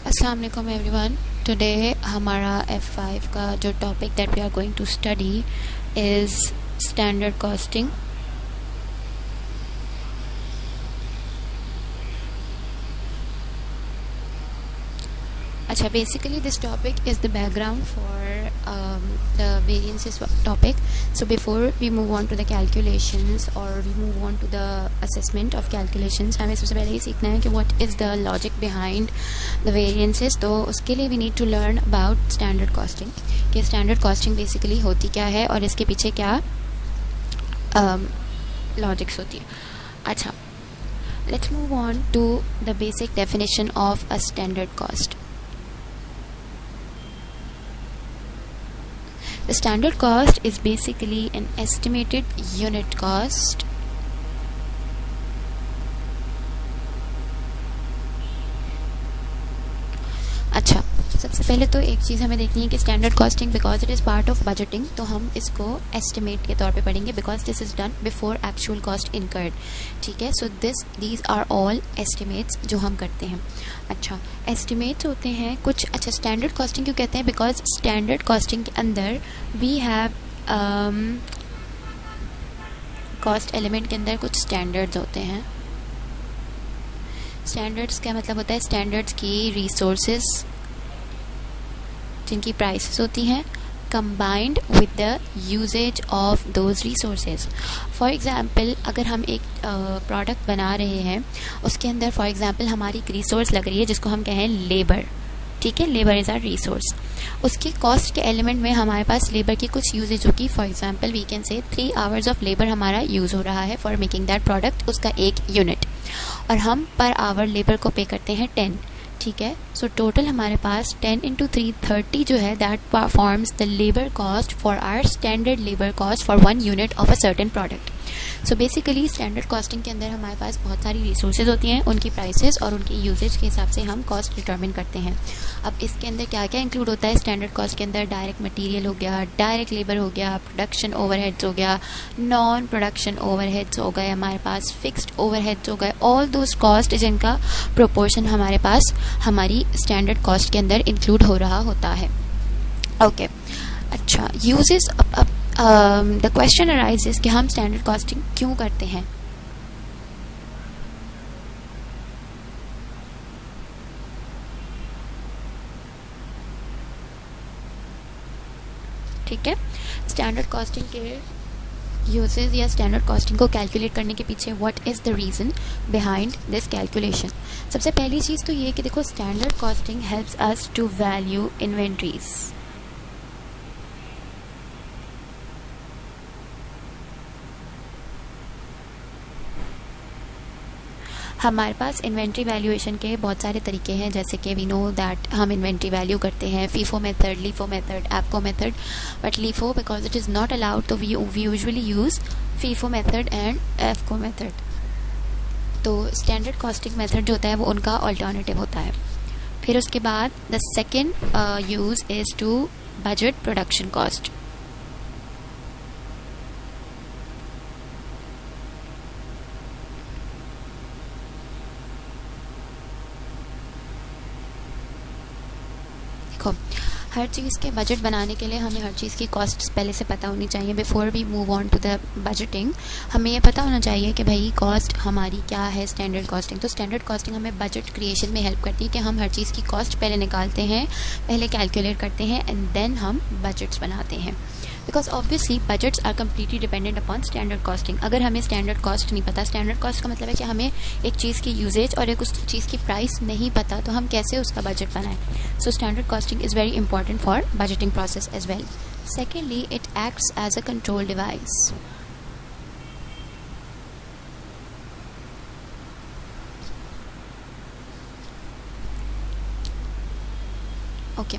अस्सलाम वालेकुम everyone. Today हमारा F5 का जो topic that we are going to study is standard costing. अच्छा, basically this topic is the background for the variances topic. So before we move on to the calculations or we move on to the assessment of calculations, हमें सबसे पहले ये सीखना है कि what is the logic behind the variances. तो उसके लिए we need to learn about standard costing, कि standard costing basically होती क्या है और इसके पीछे क्या logics होती है. अच्छा, let's move on to the basic definition of a standard cost. The standard cost is basically an estimated unit cost अच्छा, सबसे पहले तो एक चीज़ हमें देखनी है कि standard costing because it is part of budgeting, तो हम इसको एस्टिमेट के तौर पे पढ़ेंगे because this is done before actual cost incurred. ठीक है, so these are all estimates जो हम करते हैं. अच्छा, एस्टिमेट्स होते हैं कुछ. अच्छा, स्टैंडर्ड कॉस्टिंग क्यों कहते हैं? बिकॉज स्टैंडर्ड कॉस्टिंग के अंदर वी हैव कॉस्ट एलिमेंट के अंदर कुछ स्टैंडर्ड्स होते हैं. स्टैंडर्ड्स क्या मतलब होता है? स्टैंडर्ड्स की रिसोर्सेज जिनकी प्राइसेस होती हैं combined with the usage of those resources. For example, अगर हम एक प्रोडक्ट बना रहे हैं, उसके अंदर फॉर एग्ज़ाम्पल हमारी एक रिसोर्स लग रही है जिसको हम कहें लेबर. ठीक है, लेबर इज़ आर रिसोर्स. उसके कॉस्ट के एलिमेंट में हमारे पास लेबर की कुछ यूजेज होगी. For example we can say 3 hours of labour हमारा यूज़ हो रहा है फॉर मेकिंग दैट प्रोडक्ट, उसका एक यूनिट, और हम पर आवर लेबर को पे करते हैं 10. ठीक है, सो टोटल हमारे पास 10 इंटू 3 30 जो है that forms the labour cost for our standard labour cost for 1 unit of a certain product. So basically standard costing के अंदर हमारे पास बहुत सारी रिसोर्सेज होती हैं, उनकी प्राइसेस और उनकी यूजेज के हिसाब से हम कॉस्ट डिटरमिन करते हैं. अब इसके अंदर क्या क्या इंक्लूड होता है? स्टैंडर्ड कॉस्ट के अंदर डायरेक्ट मटेरियल हो गया, डायरेक्ट लेबर हो गया, प्रोडक्शन ओवरहेड्स हो गया, नॉन प्रोडक्शन ओवरहेड्स हो गए, हमारे पास फिक्स्ड ओवरहेड्स हो गए. ऑल दोज कॉस्ट जिनका प्रोपोर्शन हमारे पास हमारी स्टैंडर्ड कॉस्ट के अंदर इंक्लूड हो रहा होता है. ओके, अच्छा, यूजेस. द क्वेश्चन अराइजेस कि हम स्टैंडर्ड कॉस्टिंग क्यों करते हैं. ठीक है, स्टैंडर्ड कॉस्टिंग के यूजेस या स्टैंडर्ड कॉस्टिंग को कैलकुलेट करने के पीछे what is the reason behind this calculation. सबसे पहली चीज़ तो ये कि देखो, standard costing helps us to value inventories. हमारे पास इन्वेंट्री वैल्यूएशन के बहुत सारे तरीके हैं, जैसे कि वी नो दैट हम इन्वेंट्री वैल्यू करते हैं फीफो मेथड, लीफो मेथड, एफको method. But LIFO because it is not allowed, तो we usually use FIFO method and एफको मेथड. तो स्टैंडर्ड कॉस्टिंग मेथड जो होता है वो उनका अल्टरनेटिव होता है. फिर उसके बाद the second use is to budget production cost. हर चीज़ के बजट बनाने के लिए हमें हर चीज़ की कॉस्ट पहले से पता होनी चाहिए. Before we move on to the budgeting हमें ये पता होना चाहिए कि भाई कॉस्ट हमारी क्या है. स्टैंडर्ड कॉस्टिंग, तो स्टैंडर्ड कॉस्टिंग हमें बजट क्रिएशन में हेल्प करती है कि हम हर चीज़ की कॉस्ट पहले निकालते हैं, पहले कैलकुलेट करते हैं एंड देन हम बजट्स बनाते हैं. Because obviously budgets are completely dependent upon standard costing. अगर हमें स्टैंडर्ड कॉस्ट नहीं पता, स्टैंडर्ड कॉस्ट का मतलब है कि हमें एक चीज़ की यूजेज और एक उस चीज़ की प्राइस नहीं पता, तो हम कैसे उसका बजट बनाएं. So standard costing is very important for budgeting process as well. Secondly, it acts as a control device. Okay,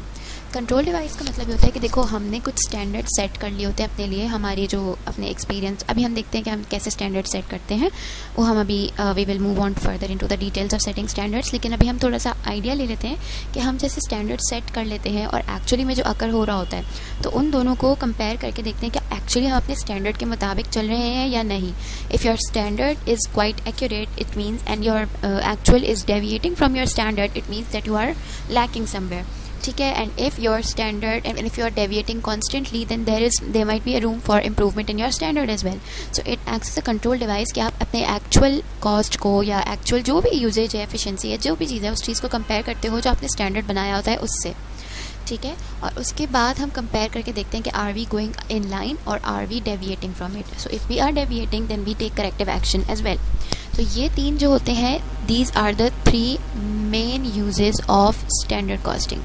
control device का मतलब ये होता है कि देखो हमने कुछ स्टैंडर्ड सेट कर लिए होते हैं अपने लिए, हमारी जो अपने एक्सपीरियंस, अभी हम देखते हैं कि हम कैसे स्टैंडर्ड सेट करते हैं, वो हम अभी we will move on further into the details of setting standards. लेकिन अभी हम थोड़ा सा आइडिया ले लेते हैं कि हम जैसे स्टैंडर्ड सेट कर लेते हैं और एक्चुअली में जो अकर हो रहा होता है, तो उन दोनों को कंपेयर करके देखते हैं कि एक्चुअली हम अपने स्टैंडर्ड के मुताबिक चल रहे हैं या नहीं। If your standard is quite accurate it means, and your actual is deviating from your standard it means that you are lacking somewhere, ठीक है। And if your standard and if you are deviating constantly then there might be a room for improvement in your standard as well. So it acts as a control device कि आप अपने actual cost को या actual जो भी usage है, efficiency है, जो भी चीज़ है, उस चीज़ को कंपेयर करते हो जो आपने स्टैंडर्ड बनाया होता है उससे, ठीक है। और उसके बाद हम कंपेयर करके देखते हैं कि are we going in line और are we deviating from it. So if we are deviating then we take corrective action as well. तो ये तीन जो होते हैं, these are the 3 main uses of standard costing.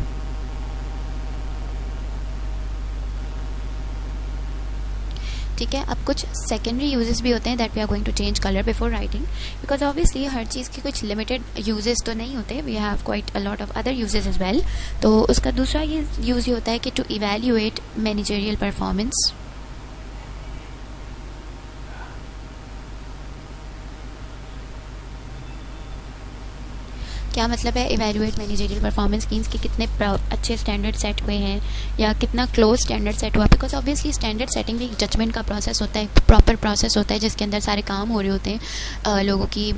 ठीक है। अब कुछ सेकेंडरी यूजेस भी होते हैं that we are going to change colour before writing, because obviously हर चीज़ की कुछ लिमिटेड यूजेस तो नहीं होते, we have quite a lot of other uses as well. तो उसका दूसरा ये यूज़ ये होता है कि टू इवेल्यूएट मैनेजरियल परफॉर्मेंस। क्या मतलब है इवेल्युएट मैनेजरियल परफॉर्मेंस मीन्स कि कितने अच्छे स्टैंडर्ड सेट हुए हैं या कितना क्लोज स्टैंडर्ड सेट हुआ, बिकॉज ऑब्वियसली स्टैंडर्ड सेटिंग भी एक जजमेंट का प्रोसेस होता है, प्रॉपर प्रोसेस होता है जिसके अंदर सारे काम हो रहे होते हैं, लोगों की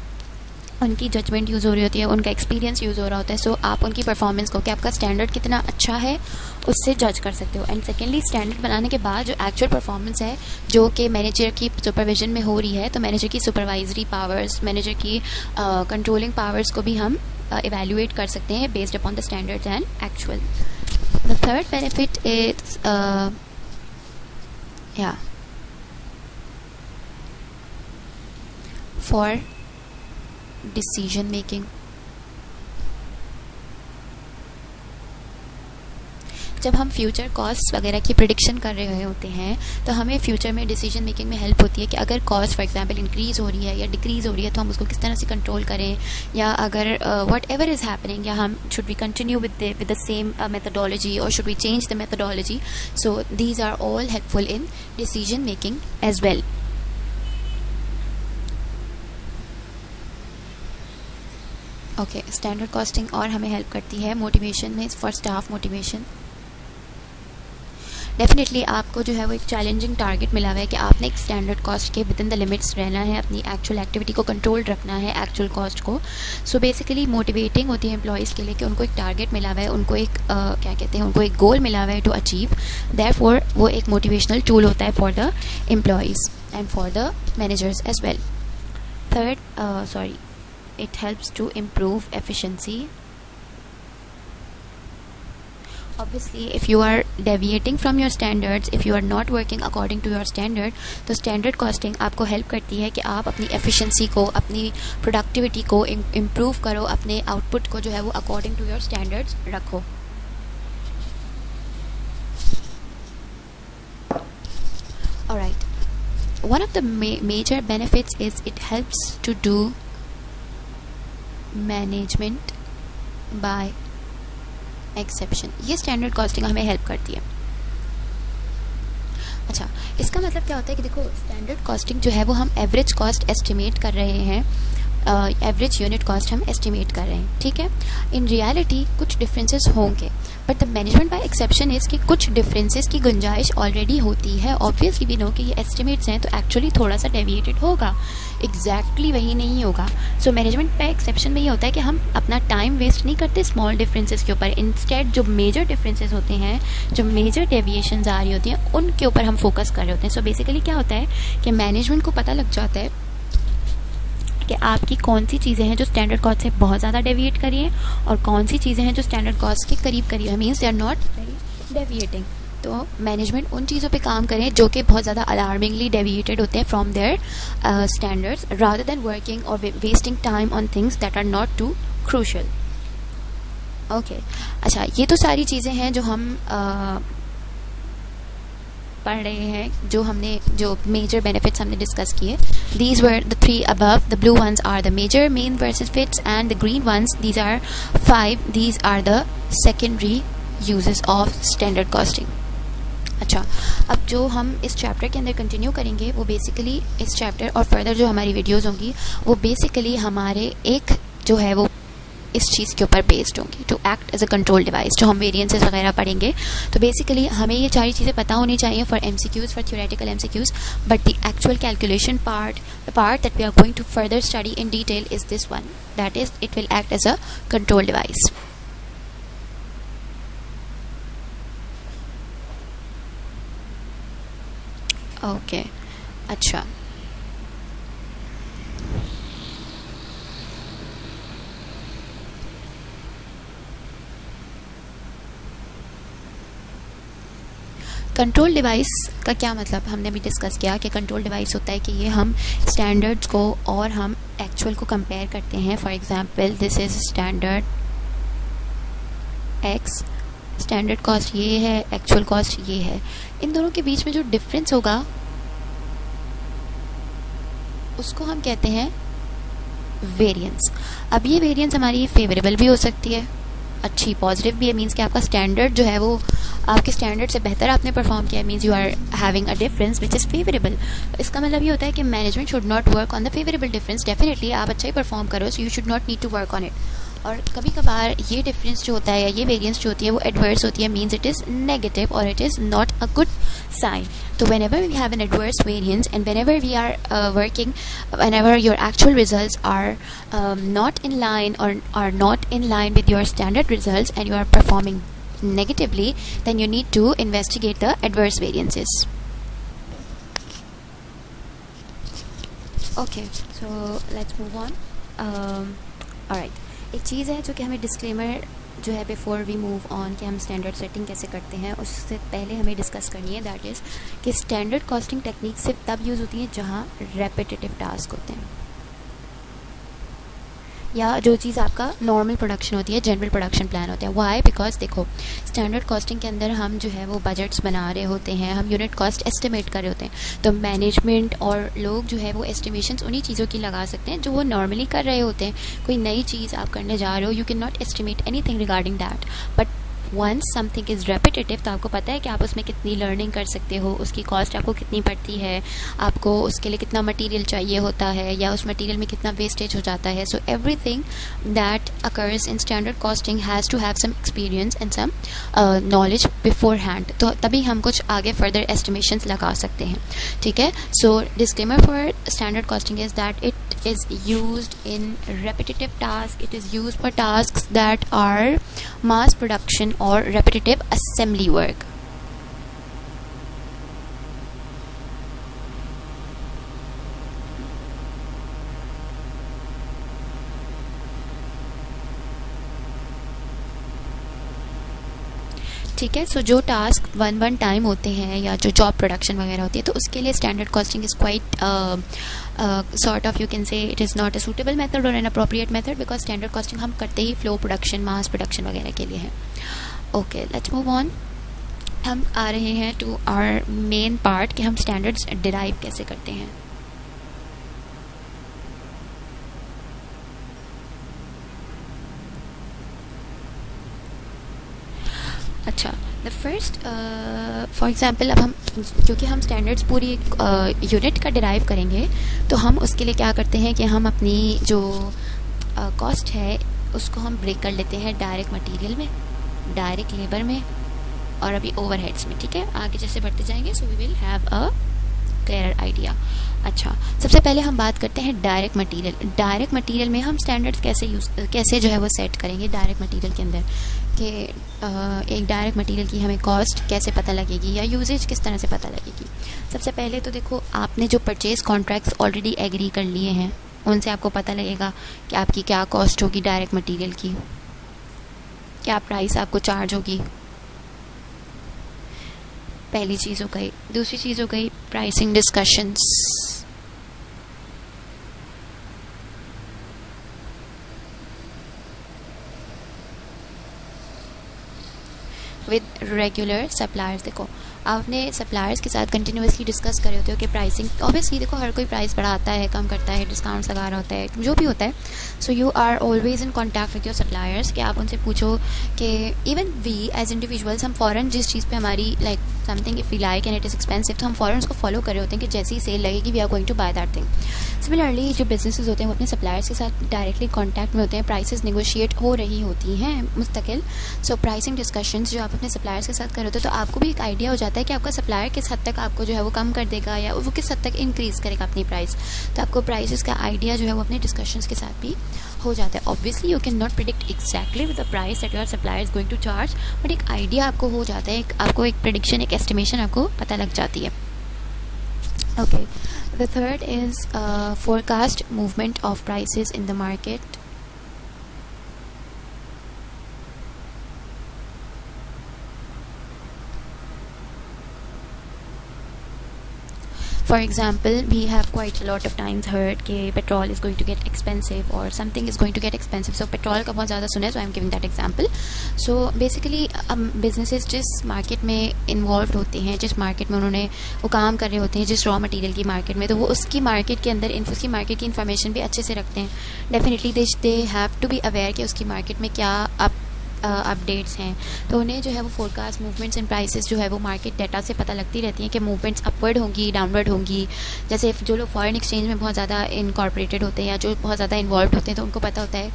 उनकी जजमेंट यूज़ हो रही होती है, उनका एक्सपीरियंस यूज़ हो रहा होता है। सो आप उनकी परफॉर्मेंस को, कि आपका स्टैंडर्ड कितना अच्छा है, उससे जज कर सकते हो। एंड सेकेंडली स्टैंडर्ड बनाने के बाद जो एक्चुअल परफॉर्मेंस है जो कि मैनेजर की सुपरविजन में हो रही है, तो मैनेजर की सुपरवाइजरी पावर्स, मैनेजर की कंट्रोलिंग पावर्स को भी हम evaluate कर सकते हैं based upon the standards and actual. The third benefit is for decision making. जब हम फ्यूचर कॉस्ट वगैरह की प्रिडिक्शन कर रहे होते हैं तो हमें फ्यूचर में डिसीजन मेकिंग में हेल्प होती है कि अगर कॉस्ट फॉर एग्जांपल इंक्रीज़ हो रही है या डिक्रीज़ हो रही है तो हम उसको किस तरह से कंट्रोल करें, या अगर वट एवर इज़ हैपनिंग, या हम should we continue with the same methodology और should we change the methodology. So these are all helpful in decision making as well. Okay, standard costing और हमें हेल्प करती है मोटिवेशन में, for staff motivation. Definitely आपको जो है वो एक चैलेंजिंग टारगेट मिला हुआ है कि आपने एक स्टैंडर्ड कॉस्ट के विद इन द लिमिट्स रहना है, अपनी एक्चुअल एक्टिविटी को कंट्रोल रखना है, एक्चुअल कॉस्ट को। सो बेसिकली मोटिवेटिंग होती है एम्प्लॉयज़ के लिए कि उनको एक टारगेट मिला हुआ है, उनको एक क्या कहते हैं, उनको एक गोल मिला हुआ है टू अचीव। देयरफॉर वो एक मोटिवेशनल टूल होता है for the employees and for the managers as well. Third, it helps to improve efficiency. Obviously if you are deviating from your standards, if you are not working according to your standard, तो standard costing आपको help करती है कि आप अपनी efficiency को, अपनी productivity को improve करो, अपने output को जो है वो according to your standards रखो। Alright, one of the major benefits is it helps to do management by exception. ये स्टैंडर्ड कॉस्टिंग हमें हेल्प करती है। अच्छा, इसका मतलब क्या होता है कि देखो स्टैंडर्ड कॉस्टिंग जो है वो हम एवरेज कॉस्ट एस्टिमेट कर रहे हैं, एवरेज यूनिट कॉस्ट हम एस्टिमेट कर रहे हैं, ठीक है। इन रियलिटी कुछ डिफरेंसेस होंगे, but the management by exception is कि कुछ डिफरेंसेस की गुंजाइश ऑलरेडी होती है। ऑब्वियसली भी नो कि ये एस्टिमेट्स हैं तो एक्चुअली थोड़ा सा डेविएटेड होगा, एग्जैक्टली वही नहीं होगा। सो मैनेजमेंट बाय एक्सेप्शन में ये होता है कि हम अपना टाइम वेस्ट नहीं करते स्मॉल डिफरेंसेस के ऊपर, इंस्टेड जो मेजर डिफरेंसेस होते हैं, जो मेजर डेविएशंस आ रही होती हैं, उनके ऊपर हम फोकस कर रहे होते हैं। सो बेसिकली क्या होता है कि मैनेजमेंट को पता लग जाता है कि आपकी कौन सी चीज़ें हैं जो स्टैंडर्ड कॉस्ट से बहुत ज़्यादा डेविएट करी हैं और कौन सी चीज़ें हैं जो स्टैंडर्ड कॉस्ट के करीब करीब है, means they are not very deviating. तो मैनेजमेंट उन चीज़ों पे काम करें जो कि बहुत ज़्यादा अलार्मिंगली डेविएटेड होते हैं from their standards, rather than working और wasting time on things that are not too crucial. Okay, अच्छा, ये तो सारी चीज़ें हैं जो हम पढ़ रहे हैं, जो मेजर बेनिफिट्स हमने डिस्कस किए। These were the 3 above, the blue ones are the major main benefits and the green ones, these are 5, these are the secondary uses of standard costing. अच्छा, अब जो हम इस चैप्टर के अंदर कंटिन्यू करेंगे वो बेसिकली इस चैप्टर और फर्दर जो हमारी वीडियोस होंगी वो बेसिकली हमारे एक जो है वो इस चीज़ के ऊपर बेस्ड होंगी, to act as a control device. जो हम वेरिएंसेस वगैरह पढ़ेंगे तो बेसिकली हमें ये सारी चीज़ें पता होनी चाहिए for MCQs, for theoretical MCQs, but the actual calculation part, the part that we are going to further study in detail is this one, that is it will act as a control device. Okay, अच्छा, control device का क्या मतलब हमने भी discuss किया कि control device होता है कि ये हम स्टैंडर्ड्स को और हम एक्चुअल को कंपेयर करते हैं। For example this is standard x, standard cost ये है, एक्चुअल कॉस्ट ये है, इन दोनों के बीच में जो डिफरेंस होगा उसको हम कहते हैं वेरिएंस। अब ये वेरिएंस हमारी फेवरेबल भी हो सकती है, अच्छी पॉजिटिव भी है, मीन्स कि आपका स्टैंडर्ड जो है वो आपके स्टैंडर्ड से बेहतर आपने परफॉर्म किया, means you are having a difference which is favourable. इसका मतलब ये होता है कि management should not work on the favourable difference. Definitely आप अच्छा ही परफॉर्म करो, so you should not need to work on it. और कभी कभार ये डिफरेंस जो होता है या ये वेरिएंस जो होती है वो एडवर्स होती है, मीन्स इट इज़ नेगेटिव और it is not a good sign. So whenever we have an adverse variance and whenever we are working, whenever your actual results are not in line or are not in line with your standard results and you are performing negatively, then you need to investigate the adverse variances. Okay, so let's move on. Alright, एक चीज़ है जो कि हमें disclaimer जो है before we move on कि हम standard setting कैसे करते हैं उससे पहले हमें डिस्कस करनी है, दैट इज़ कि स्टैंडर्ड कॉस्टिंग टेक्निक सिर्फ तब यूज़ होती है जहाँ रेपिटेटिव टास्क होते हैं या जो चीज़ आपका नॉर्मल प्रोडक्शन होती है, जनरल प्रोडक्शन प्लान होते हैं। वाई? बिकॉज देखो स्टैंडर्ड कॉस्टिंग के अंदर हम जो है वो बजट्स बना रहे होते हैं, हम यूनिट कॉस्ट एस्टिमेट कर रहे होते हैं, तो मैनेजमेंट और लोग जो है वो एस्टिमेशंस उन्हीं चीज़ों की लगा सकते हैं जो वो नॉर्मली कर रहे होते हैं। कोई नई चीज़ आप करने जा रहे हो, you can not estimate anything regarding that, but once something is repetitive तो आपको पता है कि आप उसमें कितनी लर्निंग कर सकते हो, उसकी कॉस्ट आपको कितनी पड़ती है, आपको उसके लिए कितना मटेरियल चाहिए होता है या उस मटेरियल में कितना वेस्टेज हो जाता है। So everything that occurs in standard costing has to have some experience and some knowledge beforehand, तो तभी हम कुछ आगे फर्दर एस्टिमेशंस लगा सकते हैं। ठीक है, so disclaimer for standard costing is that it is used in repetitive task, it is used for tasks that are mass production or repetitive assembly work. ठीक है, सो जो टास्क वन टाइम होते हैं या जो जॉब प्रोडक्शन वगैरह होती है तो उसके लिए standard costing is quite sort of, you can say it is not a suitable method और an appropriate method, because standard costing हम करते ही फ्लो प्रोडक्शन, मास प्रोडक्शन वगैरह के लिए है। Okay, let's move on. हम आ रहे हैं टू आवर मेन पार्ट कि हम स्टैंडर्ड्स डिराइव कैसे करते हैं। अच्छा, द फर्स्ट फॉर एग्जांपल अब हम क्योंकि हम स्टैंडर्ड्स पूरी एक यूनिट का डिराइव करेंगे तो हम उसके लिए क्या करते हैं कि हम अपनी जो कॉस्ट है उसको हम ब्रेक कर लेते हैं डायरेक्ट मटेरियल में, डायरेक्ट लेबर में और अभी ओवरहेड्स में। ठीक है, आगे जैसे बढ़ते जाएंगे so we will have a clear idea. अच्छा, सबसे पहले हम बात करते हैं डायरेक्ट मटेरियल। डायरेक्ट मटेरियल में हम स्टैंडर्ड्स कैसे जो है वो सेट करेंगे डायरेक्ट मटेरियल के अंदर कि एक डायरेक्ट मटेरियल की हमें कॉस्ट कैसे पता लगेगी या यूजेज किस तरह से पता लगेगी। सबसे पहले तो देखो आपने जो परचेज कॉन्ट्रैक्ट्स ऑलरेडी एग्री कर लिए हैं उनसे आपको पता लगेगा कि आपकी क्या कॉस्ट होगी डायरेक्ट मटेरियल की, क्या प्राइस आपको चार्ज होगी। पहली चीज़ हो गई। दूसरी चीज़ हो गई pricing discussions. With regular suppliers. देखो आप अपने सप्लायर्स के साथ कंटिन्यूसली डिस्कस कर रहे होते हो कि प्राइसिंग, ऑब्वियसली देखो हर कोई प्राइस बढ़ाता है, कम करता है, डिस्काउंट्स लगा रहा होता है, जो भी होता है. So you are always in contact with your suppliers कि आप उनसे पूछो कि इवन वी एज इंडिविजुअल्स हम फ़ौरन जिस चीज़ पे हमारी like something if we like and it is expensive तो हम फ़ौरन उसको फॉलो कर रहे होते हैं कि जैसी सेल लगेगी we are going to buy that thing. Similarly जो बिजनेसेस होते हैं वो अपने सप्लायर्स के साथ डायरेक्टली कॉन्टैक्ट में होते हैं, प्राइसेस नेगोशिएट हो रही होती हैं मुस्तकिल. सो प्राइसिंग डिस्कशंस जो आप अपने सप्लायर्स के साथ कर रहे होते हो तो आपको भी एक आइडिया हो जाता है कि आपका सप्लायर किस हद तक आपको जो है वो कम कर देगा या वो किस हद तक इंक्रीज़ करेगा अपनी प्राइस. तो आपको प्राइसेस का आइडिया जो है वो अपने डिस्कशंस के साथ भी हो जाता है. Obviously you can not predict exactly with the price that your supplier is going to charge, but एक आइडिया आपको हो जाता है, आपको एक प्रिडिक्शन, एक एस्टिमेशन आपको पता लग जाती है. Okay, the third is forecast movement of prices in the market. For example, we have quite a lot of times heard कि petrol is going to get expensive or something is going to get expensive. So petrol का बहुत ज़्यादा सुना है, so I am giving that example. So basically businesses जिस market में involved होते हैं, जिस market में उन्होंने वो काम कर रहे होते हैं, जिस raw material की market में, तो वो उसकी market के अंदर उसकी market की information भी अच्छे से रखते हैं. Definitely they have to be aware कि उसकी market में क्या अपडेट्स हैं, तो उन्हें जो है वो फोरकास्ट मूवमेंट्स इन प्राइसेस जो है वो मार्केट डाटा से पता लगती रहती हैं कि मूवमेंट्स अपवर्ड होंगी, डाउनवर्ड होंगी. जैसे जो लोग फॉरेन एक्सचेंज में बहुत ज़्यादा इनकॉर्पोरेटेड होते हैं या जो बहुत ज़्यादा इन्वॉल्व होते हैं तो उनको पता होता है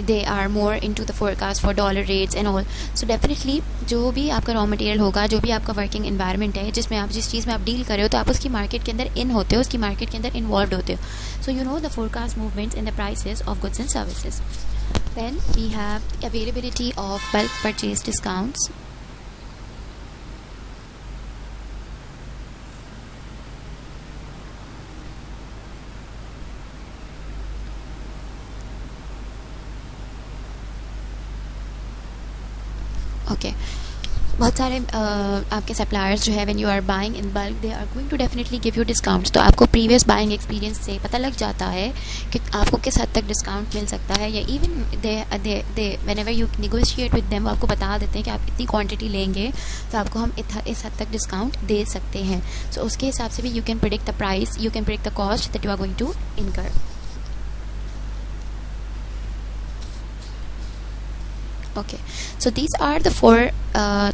they are more into the forecast for dollar rates and all. So definitely जो भी आपका रॉ मटेरियल होगा, जो भी आपका वर्किंग एनवायरनमेंट है जिसमें आप जिस चीज़ में आप डील कर रहे हो, तो आप उसकी मार्केट के अंदर इन होते हो, उसकी मार्केट के अंदर इन्वॉल्व होते हो. So you know the forecast movements in the prices of goods and services. Then we have availability of bulk purchase discounts. Okay. बहुत सारे आपके सप्लायर्स जो है when you are buying in bulk they are going to definitely give you discounts. तो आपको previous buying experience से पता लग जाता है कि आपको किस हद तक डिस्काउंट मिल सकता है, या even they whenever you negotiate with them आपको बता देते हैं कि आप इतनी क्वांटिटी लेंगे तो आपको हम इस हद तक डिस्काउंट दे सकते हैं. सो उसके हिसाब से भी you can predict the price, you can predict the cost that you are going to incur. Okay, so these are the four.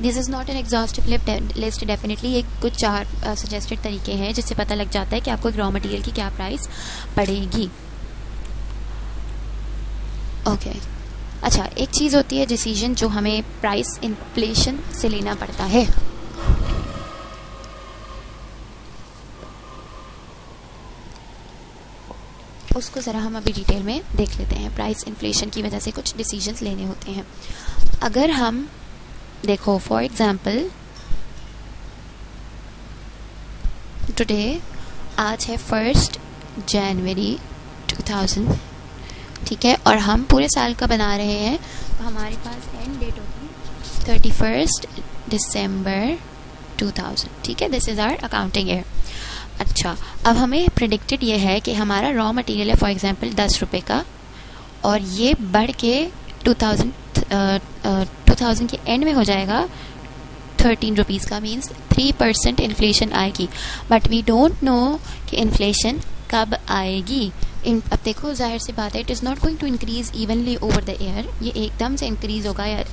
This is not an exhaustive list. Definitely एक कुछ 4 suggested तरीके हैं जिससे पता लग जाता है कि आपको रॉ मटेरियल की क्या प्राइस पड़ेगी. Okay. अच्छा, एक चीज़ होती है डिसीजन जो हमें प्राइस इन्फ्लेशन से लेना पड़ता है. उसको ज़रा हम अभी डिटेल में देख लेते हैं. प्राइस इन्फ्लेशन की वजह से कुछ डिसीजंस लेने होते हैं. अगर हम देखो फॉर एग्जांपल टुडे, आज है 1 जनवरी 2000, ठीक है, और हम पूरे साल का बना रहे हैं, तो हमारे पास एंड डेट होगी 31 दिसंबर 2000, ठीक है. This is our accounting year. अच्छा, अब हमें प्रिडिक्टेड ये है कि हमारा रॉ मटेरियल है फॉर एग्जांपल 10 रुपये का, और ये बढ़ के 2000 के एंड में हो जाएगा 13 रुपीज़ का. मीन्स 3% इन्फ्लेशन आएगी. बट वी डोंट नो कि इन्फ्लेशन कब आएगी. अब देखो जाहिर सी बात है, it is not going to increase evenly over the year. ये एकदम से इंक्रीज़ होगा, या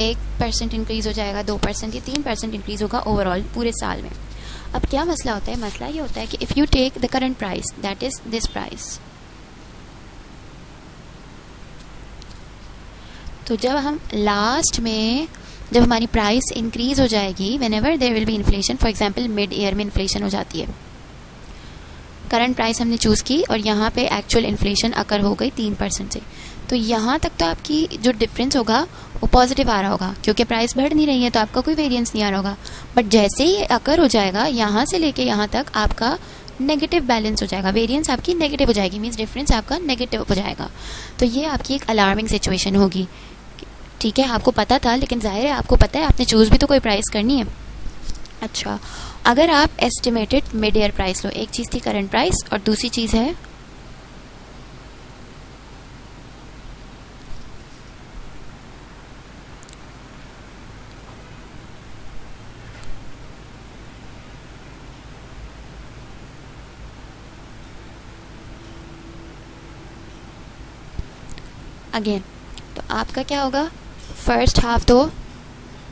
1% इंक्रीज़ हो जाएगा, 2% या 3% इंक्रीज़ होगा ओवरऑल पूरे साल में. अब क्या मसला होता है? मसला ये होता है कि if you take the current price that is this price, तो जब हम लास्ट में जब हमारी प्राइस इंक्रीज हो जाएगी, whenever there will be inflation, for example mid year में इन्फ्लेशन हो जाती है, करंट प्राइस हमने चूज़ की और यहाँ पे एक्चुअल इन्फ्लेशन अकर हो गई 3% से, तो यहाँ तक तो आपकी जो डिफरेंस होगा वो पॉजिटिव आ रहा होगा, क्योंकि प्राइस बढ़ नहीं रही है तो आपका कोई वेरिएंस नहीं आ रहा होगा. बट जैसे ही अकर हो जाएगा, यहाँ से लेके यहाँ तक आपका नेगेटिव बैलेंस हो जाएगा, वेरिएंस आपकी नेगेटिव हो जाएगी, मीन्स डिफरेंस आपका नेगेटिव हो जाएगा. तो ये आपकी एक अलार्मिंग सिचुएशन होगी. ठीक है, आपको पता था, लेकिन जाहिर है आपको पता है आपने चूज़ भी तो कोई प्राइस करनी है. अच्छा, अगर आप एस्टिमेटेड मिड ईयर प्राइस लो, एक चीज़ थी करंट प्राइस और दूसरी चीज़ है अगेन। तो आपका क्या होगा, फर्स्ट हाफ तो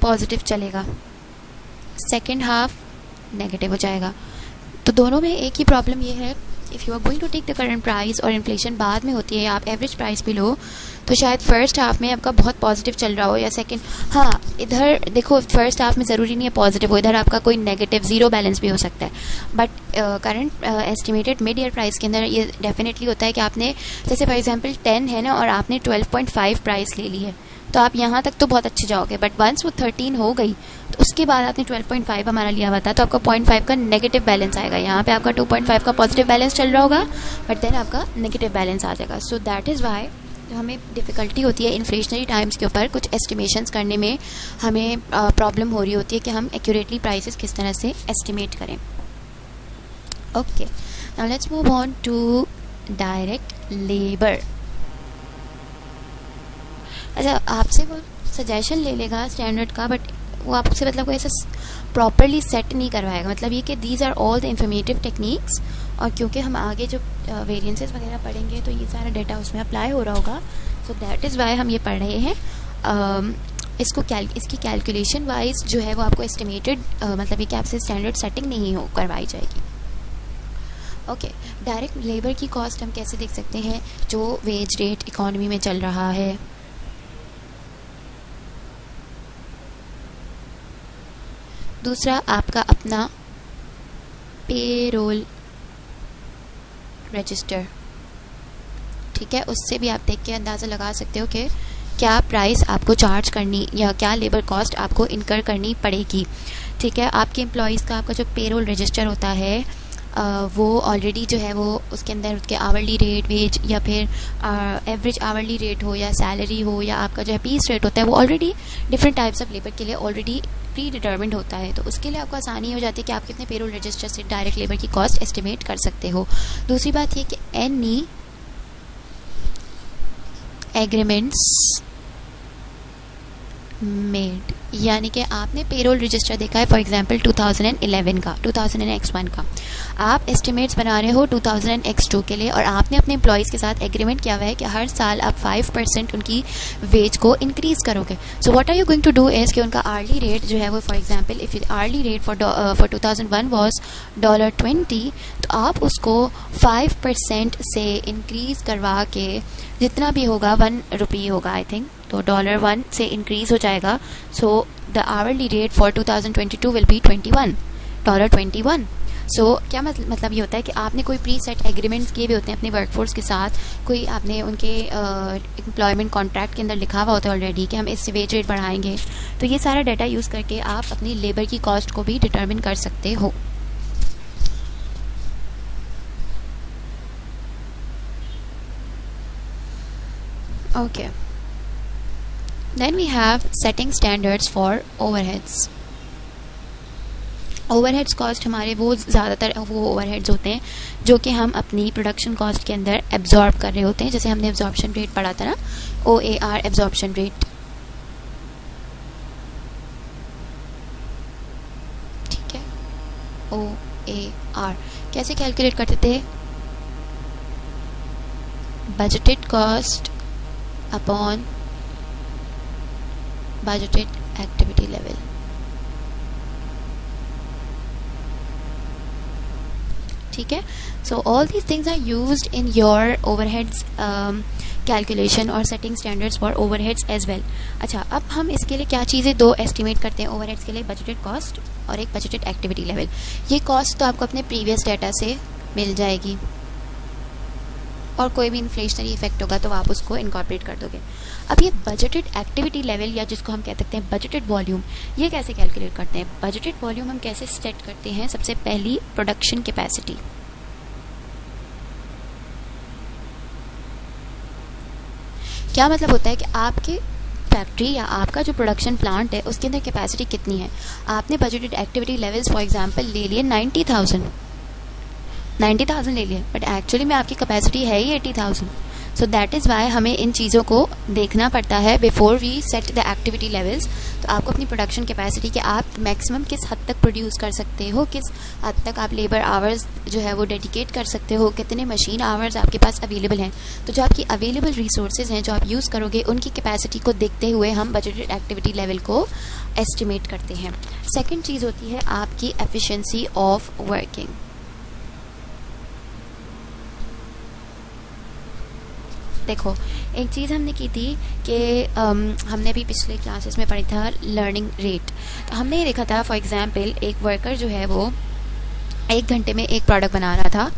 पॉजिटिव चलेगा, सेकेंड हाफ नेगेटिव हो जाएगा। तो दोनों में एक ही प्रॉब्लम ये है, if you are going to take the current price और इन्फ्लेशन बाद में होती है, आप एवरेज प्राइस भी लो, तो शायद फर्स्ट हाफ में आपका बहुत पॉजिटिव चल रहा हो या सेकंड, हाँ इधर देखो फर्स्ट हाफ में ज़रूरी नहीं है पॉजिटिव हो, इधर आपका कोई नेगेटिव ज़ीरो बैलेंस भी हो सकता है। But current estimated mid year price के अंदर ये डेफिनेटली होता है कि आपने जैसे फॉर एग्जांपल 10 है ना और आपने 12.5 प्राइस ले ली है, तो आप यहाँ तक तो बहुत अच्छे जाओगे, बट वंस वो 13 हो गई तो उसके बाद आपने 12.5 हमारा लिया हुआ था, तो आपका 0.5 का नेगेटिव बैलेंस आएगा। यहाँ पे आपका 2.5 का पॉजिटिव बैलेंस चल रहा होगा, बट देन आपका नेगेटिव बैलेंस आ जाएगा। सो दैट इज़ वाई हमें डिफ़िकल्टी होती है इन्फ्लेशनरी टाइम्स के ऊपर कुछ एस्टिमेशंस करने में, हमें प्रॉब्लम हो रही होती है कि हम एक्यूरेटली प्राइसेस किस तरह से एस्टिमेट करें। Okay, now let's move on to direct labour. अच्छा, आपसे वो सजेशन ले लेगा स्टैंडर्ड का, बट वो आपसे मतलब कोई ऐसा प्रॉपरली सेट नहीं करवाएगा। मतलब ये कि these are all the informative techniques, और क्योंकि हम आगे जो वेरिएंसेस वगैरह पढ़ेंगे तो ये सारा डाटा उसमें अप्लाई हो रहा होगा, सो दैट इज़ वाई हम ये पढ़ रहे हैं। इसकी कैलकुलेशन वाइज जो है वो आपको एस्टिमेटेड मतलब ये कि आपसे स्टैंडर्ड सेटिंग नहीं हो करवाई जाएगी। ओके, डायरेक्ट लेबर की कॉस्ट हम कैसे देख सकते हैं, जो वेज रेट इकोनॉमी में चल रहा है। दूसरा आपका अपना पेरोल रजिस्टर, ठीक है, उससे भी आप देख के अंदाज़ा लगा सकते हो कि क्या प्राइस आपको चार्ज करनी या क्या लेबर कॉस्ट आपको इनकर करनी पड़ेगी। ठीक है, आपके एम्प्लॉयज़ का आपका जो पेरोल रजिस्टर होता है वो ऑलरेडी जो है वो उसके अंदर उसके आवरली रेट, वेज या फिर एवरेज आवरली रेट हो या सैलरी हो या आपका जो है पीस रेट होता है, वो already different types of labour के लिए ऑलरेडी प्री डिटर्मिन्ड होता है। तो उसके लिए आपको आसानी हो जाती है कि आप कितने पेरोल रजिस्टर से डायरेक्ट लेबर की कॉस्ट एस्टिमेट कर सकते हो। दूसरी बात ये कि एनी एग्रीमेंट्स मेड, यानी कि आपने पेरोल रजिस्टर देखा है फॉर एग्जांपल 2011 का, 2001 का, आप एस्टिमेट्स बना रहे हो 2002 के लिए, और आपने अपने एम्प्लॉयज़ के साथ एग्रीमेंट किया हुआ है कि हर साल आप 5% उनकी वेज को इंक्रीज़ करोगे। So what are you going to do is कि उनका आर्ली रेट जो है वो for example if hourly rate for 2001 was $20, तो आप उसको 5% से इंक्रीज़ करवा के जितना भी होगा ₹1 होगा आई थिंक, तो $1 से इंक्रीज़ हो जाएगा। So the hourly rate for 2022 will be $21। सो क्या मतलब ये होता है कि आपने कोई प्री सेट एग्रीमेंट्स किए हुए होते हैं अपने वर्कफोर्स के साथ, कोई आपने उनके एम्प्लॉयमेंट कॉन्ट्रैक्ट के अंदर लिखा हुआ होता है ऑलरेडी कि हम इससे वेज रेट बढ़ाएंगे। तो ये सारा डाटा यूज़ करके आप अपनी लेबर की कॉस्ट को भी डिटर्मिन कर सकते हो। Okay, then we have setting standards for overheads. Overheads cost हमारे वो ज़्यादातर वो ओवरहेड्स होते हैं जो कि हम अपनी प्रोडक्शन कॉस्ट के अंदर एब्जॉर्ब कर रहे होते हैं। जैसे हमने एब्जॉर्प्शन रेट पढ़ा था ना, OAR एब्जॉर्प्शन रेट, ठीक है, OAR कैसे कैलकुलेट करते थे, budgeted cost upon budgeted activity level। ठीक है, so all these things are used in your overheads calculation और setting standards for overheads as well. अच्छा, अब हम इसके लिए क्या चीज़ें दो एस्टिमेट करते हैं ओवरहेड्स के लिए, बजटेड कॉस्ट और एक बजटेड एक्टिविटी लेवल। ये कॉस्ट तो आपको अपने प्रीवियस डाटा से मिल जाएगी, और कोई भी इन्फ्लेशनरी इफेक्ट होगा तो आप उसको इनकॉर्पोरेट कर दोगे। अब ये बजटेड एक्टिविटी लेवल या जिसको हम कह सकते हैं बजटेड वॉल्यूम, ये कैसे कैलकुलेट करते हैं। बजटेड वॉल्यूम हम कैसे सेट करते हैं, सबसे पहली प्रोडक्शन कैपेसिटी। क्या मतलब होता है कि आपके फैक्ट्री या आपका जो प्रोडक्शन प्लांट है उसके अंदर कैपेसिटी कितनी है। आपने budgeted activity levels for example ले लिए 90,000 ले लिए, बट एक्चुअली में आपकी कैपेसिटी है ही 80,000। सो दैट इज़ वाई हमें इन चीज़ों को देखना पड़ता है before we set the activity levels. तो आपको अपनी प्रोडक्शन कैपेसिटी कि आप मैक्सिमम किस हद तक प्रोड्यूस कर सकते हो, किस हद तक आप लेबर आवर्स जो है वो डेडिकेट कर सकते हो, कितने मशीन आवर्स आपके पास अवेलेबल हैं। तो जो आपकी अवेलेबल रिसोर्सेज हैं जो आप यूज़ करोगे, उनकी कैपेसिटी को देखते हुए हम बजटेड एक्टिविटी लेवल को एस्टिमेट करते हैं। सेकेंड चीज़ होती है आपकी एफिशिएंसी ऑफ वर्किंग। देखो, एक चीज़ हमने की थी कि हमने भी पिछले क्लासेस में पढ़ी था लर्निंग रेट। तो हमने ये देखा था फॉर एग्जांपल एक वर्कर जो है वो 1 घंटे में एक प्रोडक्ट बना रहा था,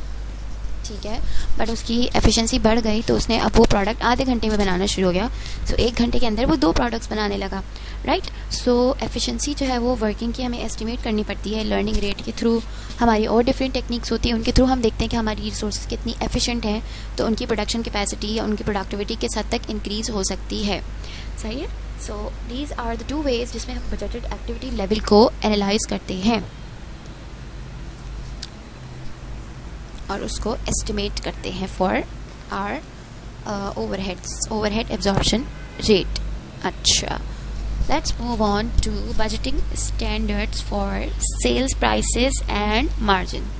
ठीक है, बट उसकी एफिशिएंसी बढ़ गई तो उसने अब वो प्रोडक्ट आधे घंटे में बनाना शुरू हो गया। सो 1 घंटे के अंदर वो 2 प्रोडक्ट्स बनाने लगा, राइट। सो एफिशिएंसी जो है वो वर्किंग की हमें एस्टिमेट करनी पड़ती है लर्निंग रेट के थ्रू। हमारी और डिफरेंट टेक्निक्स होती हैं, उनके थ्रू हम देखते हैं कि हमारी रिसोर्सेज कितनी एफिशिएंट हैं, तो उनकी प्रोडक्शन कैपेसिटी या उनकी प्रोडक्टिविटी किस हद तक इंक्रीज़ हो सकती है। सही है। So these are the 2 ways जिसमें हम बजटेड एक्टिविटी लेवल को एनालाइज करते हैं और उसको एस्टिमेट करते हैं for our overhead absorption rate. अच्छा, let's move on to budgeting standards for sales prices and margin.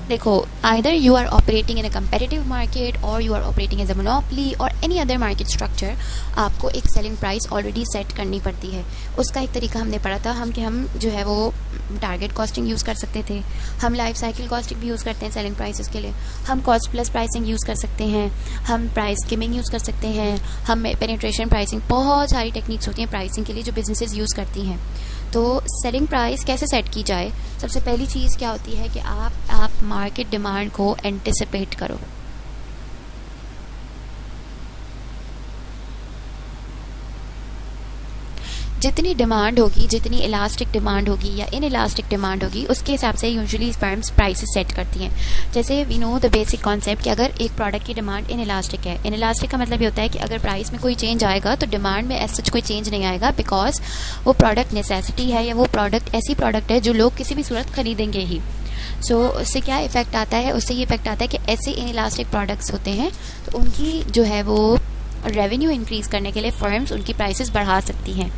देखो, either you are operating in a competitive market or you are operating as a monopoly or any other market structure, आपको एक selling price already set करनी पड़ती है। उसका एक तरीका हमने पढ़ा था हम जो है वो टारगेट कॉस्टिंग यूज़ कर सकते थे, हम लाइफ साइकिल कॉस्टिंग भी यूज़ करते हैं सेलिंग प्राइसेस के लिए, हम कॉस्ट प्लस प्राइसिंग यूज़ कर सकते हैं, हम प्राइस स्किमिंग यूज़ कर सकते हैं, हम पेनिट्रेशन प्राइसिंग, बहुत सारी टेक्निक्स होती हैं प्राइसिंग के लिए जो बिजनेसेस यूज़ करती हैं। तो सेलिंग प्राइस कैसे सेट की जाए? सबसे पहली चीज़ क्या होती है कि आप मार्केट डिमांड को एंटिसिपेट करो। जितनी डिमांड होगी, जितनी इलास्टिक डिमांड होगी या इन इलास्टिक डिमांड होगी, उसके हिसाब से यूजुअली फर्म्स प्राइसेस सेट करती हैं। जैसे we know the basic concept कि अगर एक प्रोडक्ट की डिमांड इन इलास्टिक है, इन इलास्टिक का मतलब ये होता है कि अगर प्राइस में कोई चेंज आएगा तो डिमांड में एज सच कोई चेंज नहीं आएगा, बिकॉज वो प्रोडक्ट नेसेसिटी है या वो प्रोडक्ट ऐसी प्रोडक्ट है जो लोग किसी भी सूरत खरीदेंगे ही। सो उससे क्या इफेक्ट आता है? उससे ये इफेक्ट आता है कि ऐसे इन इलास्टिक प्रोडक्ट्स होते हैं तो उनकी जो है वो रेवेन्यू इंक्रीज करने के लिए फर्म्स उनकी प्राइसेस बढ़ा सकती हैं।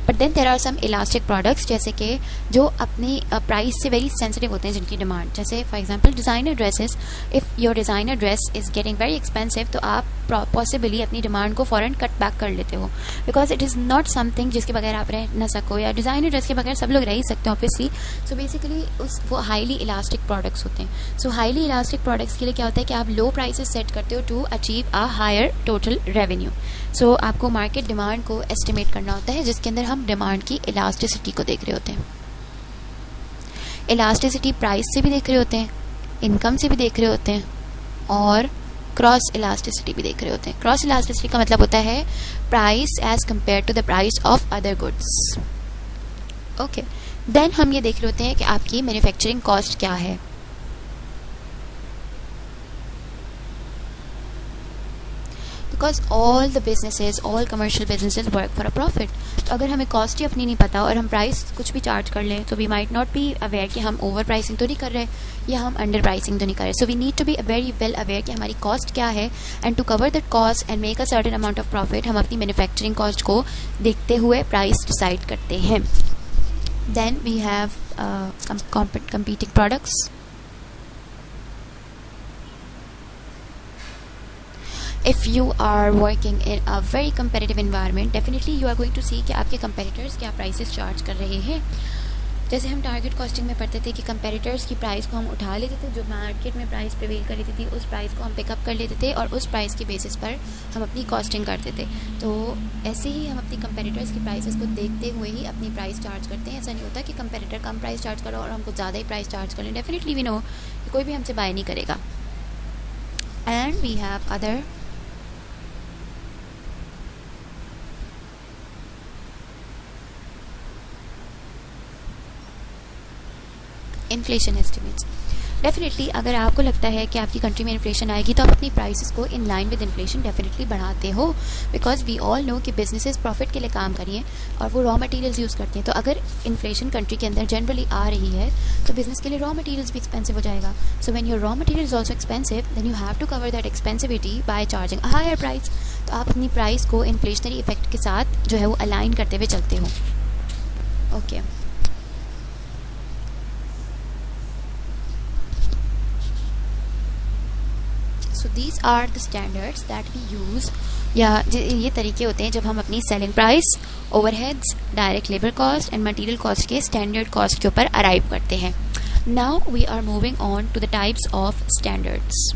But then there are some elastic products जैसे कि जो अपनी प्राइस से वेरी सेंसिटिव होते हैं, जिनकी डिमांड, जैसे for example designer dresses. If your designer dress is getting very expensive तो आप पॉसिबली अपनी डिमांड को फ़ौरन कट बैक कर लेते हो, because it is not something जिसके बगैर आप रह न सको, या डिज़ाइनर ड्रेस के बगैर सब लोग रह ही सकते हैं ऑब्वियसली। सो बेसिकली वो हाईली इलास्टिक प्रोडक्ट्स होते हैं। सो हाईली इलास्टिक प्रोडक्ट्स के लिए क्या होता है कि आप लो प्राइसेस सेट करते हो to achieve a higher total revenue. So आपको मार्केट डिमांड को एस्टिमेट करना होता है, जिसके अंदर हम डिमांड की इलास्टिसिटी को देख रहे होते हैं। इलास्टिसिटी प्राइस से भी देख रहे होते हैं, इनकम से भी देख रहे होते हैं, और क्रॉस इलास्टिसिटी भी देख रहे होते हैं। क्रॉस इलास्टिसिटी का मतलब होता है price as compare to the price of other goods. Okay, then हम ये देख रहे होते हैं कि आपकी मैन्युफैक्चरिंग कॉस्ट क्या है। Because all the businesses, all commercial businesses work for a profit. तो अगर हमें कॉस्ट ही अपनी नहीं पता और हम प्राइस कुछ भी चार्ज कर लें तो we might not be aware कि हम ओवर प्राइसिंग तो नहीं कर रहे या हम अंडर प्राइसिंग तो नहीं कर रहे। So we need to be very well aware कि हमारी कॉस्ट क्या है, and to cover that cost and make a certain amount of profit हम अपनी मैन्युफैक्चरिंग कॉस्ट को देखते हुए प्राइस डिसाइड करते हैं। Then we have competing products. If you are working in a very competitive environment, definitely you are going to see कि आपके competitors क्या prices charge कर रहे हैं। जैसे हम टारगेट कॉस्टिंग में पढ़ते थे कि कंपेटिटर्स की प्राइस को हम उठा लेते थे, जो मार्केट में प्राइस प्रिवेल कर लेती थी उस प्राइस को हम पिकअप कर लेते थे और उस प्राइस के बेसिस पर हम अपनी कॉस्टिंग करते थे। तो ऐसे ही हम अपनी कंपेटिटर्स की प्राइसेस को देखते हुए ही अपनी प्राइस चार्ज करते हैं। ऐसा नहीं होता कि कंपेटिटर कम प्राइस चार्ज करो और हमको ज़्यादा ही प्राइस चार्ज कर लें। डेफिनेटली वी नो कि कोई भी हमसे बाय नहीं करेगा। And we have other inflation estimates. Definitely अगर आपको लगता है कि आपकी कंट्री में इन्फ्लेशन आएगी तो आप अपनी प्राइसेस को in line with inflation definitely बढ़ाते हो, बिकॉज वी ऑल नो कि बिजनेसेस प्रॉफिट के लिए काम करिए और वो रॉ मटेरियल्स यूज़ करते हैं। तो अगर इन्फ्लेशन कंट्री के अंदर जनरली आ रही है तो बिजनेस के लिए रॉ मटेरियल्स भी एक्सपेंसिव हो जाएगा। So when your raw material is also expensive then you have to cover that expensivity by charging a higher price. तो आप अपनी प्राइस को इन्फ्लेशनरी इफेक्ट के साथ जो है वो अलाइन करते हुए चलते हो। Okay so these are the standards that we use, या ये तरीके होते हैं जब हम अपनी selling price, overheads, direct labour cost and material cost के स्टैंडर्ड कॉस्ट के ऊपर अराइव करते हैं। Now we are moving on to the types of standards.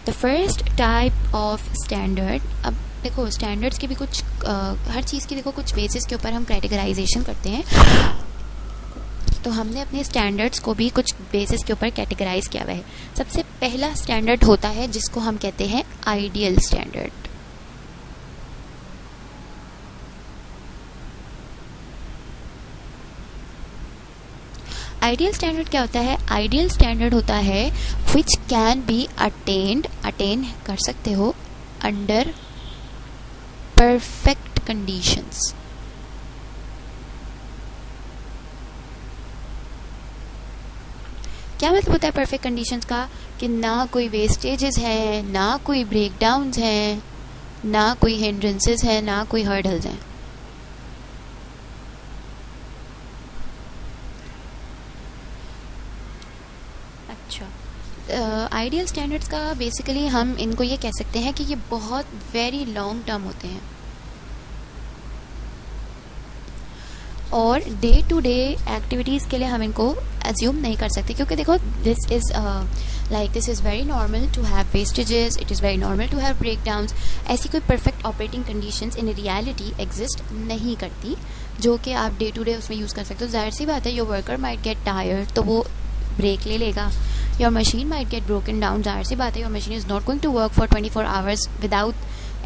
The first type of standard, अब देखो स्टैंडर्ड्स के भी कुछ हर चीज़ की देखो कुछ बेसिस के ऊपर हम कैटेगराइजेशन करते हैं, तो हमने अपने स्टैंडर्ड्स को भी कुछ बेसिस के ऊपर कैटेगराइज किया हुआ है। सबसे पहला स्टैंडर्ड होता है जिसको हम कहते हैं आइडियल स्टैंडर्ड। आइडियल स्टैंडर्ड क्या होता है? आइडियल स्टैंडर्ड होता है विच कैन बी अटेन कर सकते हो अंडर परफेक्ट कंडीशंस। क्या मतलब होता है परफेक्ट कंडीशंस का? कि ना कोई वेस्टेजेस हैं, ना कोई ब्रेकडाउन्स हैं, ना कोई हिंड्रेंसेस हैं, ना कोई हर्डल्स हैं। आइडियल स्टैंडर्ड्स का बेसिकली हम इनको ये कह सकते हैं कि ये बहुत वेरी लॉन्ग टर्म होते हैं और डे टू डे एक्टिविटीज़ के लिए हम इनको एज्यूम नहीं कर सकते, क्योंकि देखो this is very normal to have wastages, it is very normal to have breakdowns. ऐसी कोई perfect operating conditions in reality exist नहीं करती जो कि आप डे टू डे उसमें यूज़ कर सकते हो। जाहिर सी बात है your worker might get tired तो वो ब्रेक ले लेगा, your machine might get broken down, जाहिर सी बात है your machine is not going to work for 24 hours without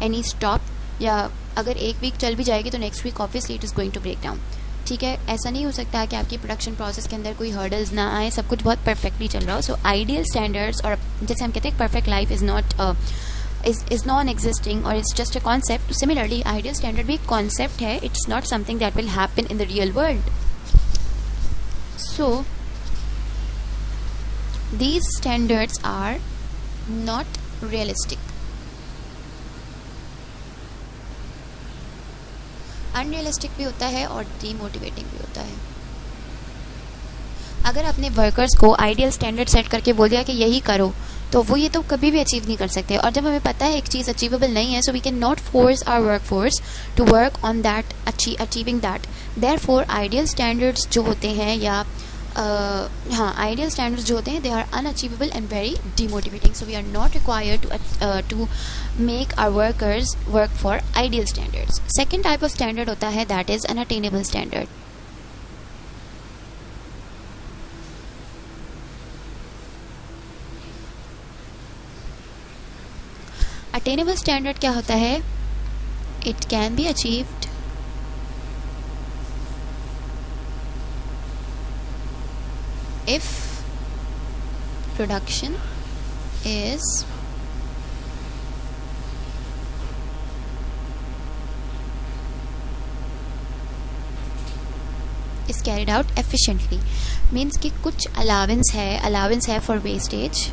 any stop, या अगर एक वीक चल भी जाएगी तो next week obviously it is going to break down. ठीक है, ऐसा नहीं हो सकता कि आपकी प्रोडक्शन प्रोसेस के अंदर कोई हर्डल्स ना आए, सब कुछ बहुत परफेक्टली चल रहा हो। सो आइडियल स्टैंडर्ड्स, और जैसे हम कहते हैं perfect life is non existing और it's just a concept, similarly ideal standard भी एक कॉन्सेप्ट है, it's not something that will happen in the real world. So these standards are not realistic. Unrealistic भी होता है और डीमोटिवेटिंग भी होता है। अगर अपने वर्कर्स को आइडियल स्टैंडर्ड सेट करके बोल दिया कि यही करो तो वो ये तो कभी भी अचीव नहीं कर सकते, और जब हमें पता है एक चीज़ अचीवेबल नहीं है, so we can not force our work force to work on that achieving that. Therefore ideal standards जो होते हैं या आइडियल स्टैंडर्ड्स जो होते हैं they are unachievable and very demotivating. So we are not required to make our workers work for ideal standards. Second type of standard होता है that is an attainable standard. Attainable standard क्या होता है? It can be achieved if production is carried out efficiently, means कि कुछ allowance है for wastage,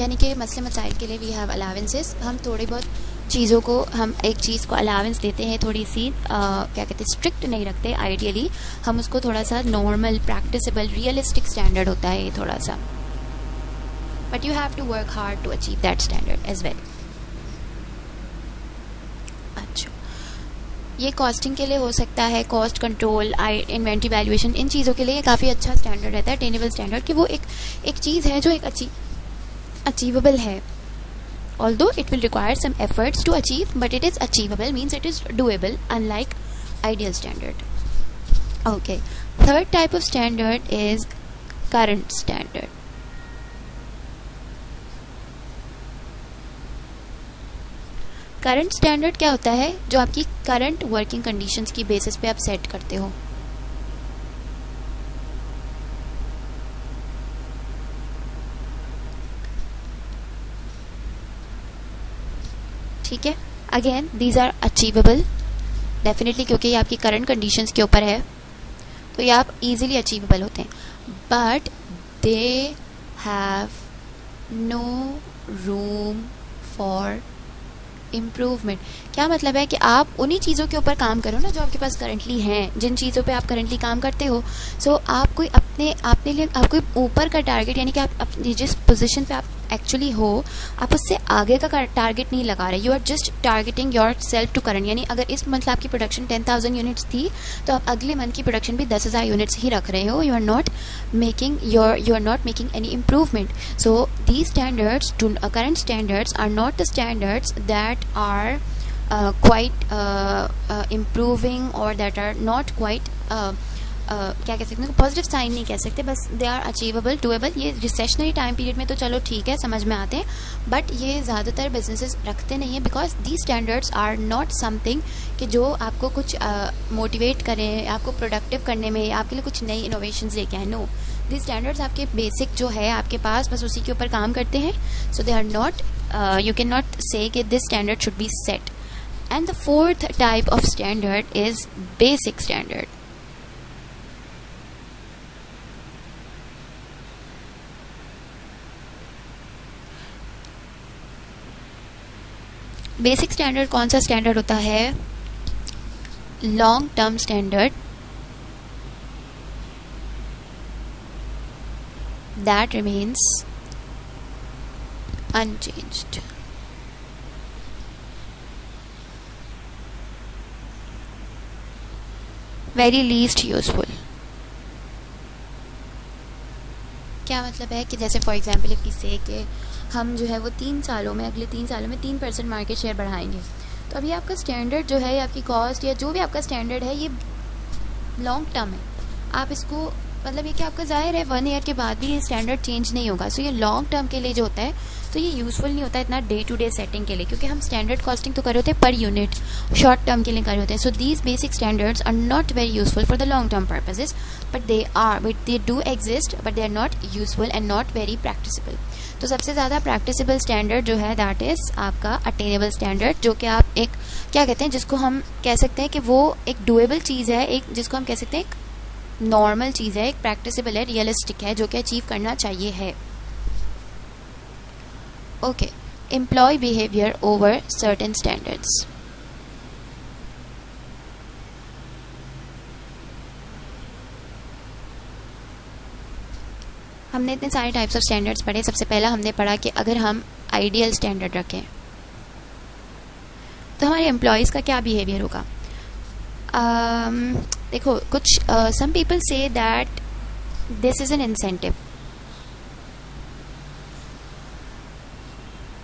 यानी कि मसले मसाइल के लिए वी हैव अलावेंसेस। हम थोड़ी बहुत चीज़ों को, हम एक चीज़ को अलावेंस देते हैं, थोड़ी सी क्या कहते हैं स्ट्रिक्ट नहीं रखते, आइडियली हम उसको थोड़ा सा नॉर्मल, प्रैक्टिसेबल, रियलिस्टिक स्टैंडर्ड होता है ये थोड़ा सा, but you have to work hard to achieve that standard as well. अच्छा, ये कॉस्टिंग के लिए हो सकता है, कॉस्ट कंट्रोल, इन्वेंट्री वैल्यूएशन, इन चीज़ों के लिए ये काफ़ी अच्छा स्टैंडर्ड रहता है अटेनेबल स्टैंडर्ड, कि वो एक चीज़ है जो एक अचीवेबल है, although it will require some efforts to achieve, but it is achievable, means it is doable, unlike ideal standard. Okay, third type of standard is current standard. Current standard क्या होता है? जो आपकी करंट वर्किंग कंडीशंस की basis पे आप सेट करते हो. ठीक है, again these are achievable definitely, क्योंकि ये आपकी करंट कंडीशंस के ऊपर है, तो ये आप इजीली अचीवेबल होते हैं. But they have no room for improvement. क्या मतलब है कि आप उन्हीं चीज़ों के ऊपर काम करो ना जो आपके पास करंटली हैं, जिन चीज़ों पे आप करंटली काम करते हो. सो आप कोई अपने लिए आप कोई ऊपर का टारगेट, यानी कि आप अपनी जिस पोजीशन पे आप एक्चुअली हो, आप उससे आगे का टारगेट नहीं लगा रहे. You are just targeting yourself to current. यानी अगर इस मंथ आपकी प्रोडक्शन 10,000 यूनिट्स थी, तो आप अगले मंथ की प्रोडक्शन भी 10,000 यूनिट्स ही रख रहे हो. You are not making any improvement. So these standards current standards are not the standards that are quite improving or that are not quite क्या कह सकते हैं, पॉजिटिव साइन नहीं कह सकते, बस दे आर अचीवेबल, डूएबल. ये रिसेशनरी टाइम पीरियड में तो चलो ठीक है, समझ में आते हैं, बट ये ज़्यादातर बिजनेसेस रखते नहीं हैं, because the standards are not something कि जो आपको कुछ मोटिवेट करें, आपको प्रोडक्टिव करने में, आपके लिए कुछ नई इनोवेशंस लेके आए. नो, दी स्टैंडर्ड्स आपके बेसिक जो है आपके पास, बस उसी के ऊपर काम करते हैं. So they are not, you can not say कि this standard should be set. And the fourth type of standard is basic standard. Basic standard कौन सा स्टैंडर्ड होता है? Long term standard that remains unchanged. Very least useful. क्या मतलब है कि जैसे फॉर एग्जाम्पल इफ से कि हम जो है वो 3 सालों में, अगले 3 सालों में 3% मार्केट शेयर बढ़ाएंगे, तो अभी आपका स्टैंडर्ड जो है, आपकी कॉस्ट या जो भी आपका स्टैंडर्ड है, ये लॉन्ग टर्म है. आप इसको मतलब ये कि आपका ज़ाहिर है 1 ईयर के बाद भी ये स्टैंडर्ड चेंज नहीं होगा. सो ये लॉन्ग टर्म के लिए जो होता है, तो ये यूज़फुल नहीं होता इतना डे टू डे सेटिंग के लिए, क्योंकि हम स्टैंडर्ड कॉस्टिंग तो कर रहे होते हैं पर यूनिट, शॉर्ट टर्म के लिए कर रहे होते हैं. So these basic standards are not very useful for the long term purposes, but they do exist, but they are not useful and not very practicable. तो सबसे ज़्यादा प्रैक्टिसेबल स्टैंडर्ड जो है दैट इज़ आपका अटेनेबल स्टैंडर्ड, जो कि आप एक क्या कहते हैं, जिसको हम कह सकते हैं कि वो एक डुएबल चीज़ है, एक जिसको हम कह सकते हैं एक नॉर्मल चीज़ है, एक प्रैक्टिसेबल है, रियलिस्टिक है, जो कि अचीव करना चाहिए है. Okay, employ behaviour over certain standards. हमने इतने सारे टाइप्स ऑफ स्टैंडर्ड्स पढ़े. सबसे पहला हमने पढ़ा कि अगर हम आइडियल स्टैंडर्ड रखें तो हमारे एम्प्लॉयज़ का क्या बिहेवियर होगा. देखो, कुछ some people say that this is an incentive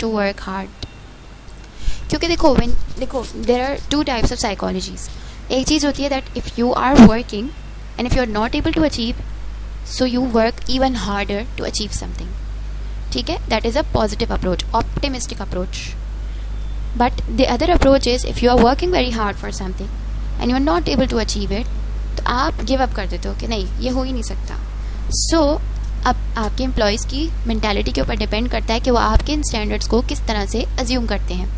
to work hard. क्योंकि देखो there are 2 types of psychologies. एक चीज़ होती है that if you are working and if you are not able to achieve, so you work even harder to achieve something. ठीक है, that is a positive approach, optimistic approach. But the other approach is if you are working very hard for something and you are not able to achieve it, तो आप give up कर देते हो कि नहीं, ये हो ही नहीं सकता. सो अब आपके एम्प्लॉयज़ की मेंटालिटी के ऊपर डिपेंड करता है कि वो आपके इन स्टैंडर्ड्स को किस तरह से अज्यूम करते हैं.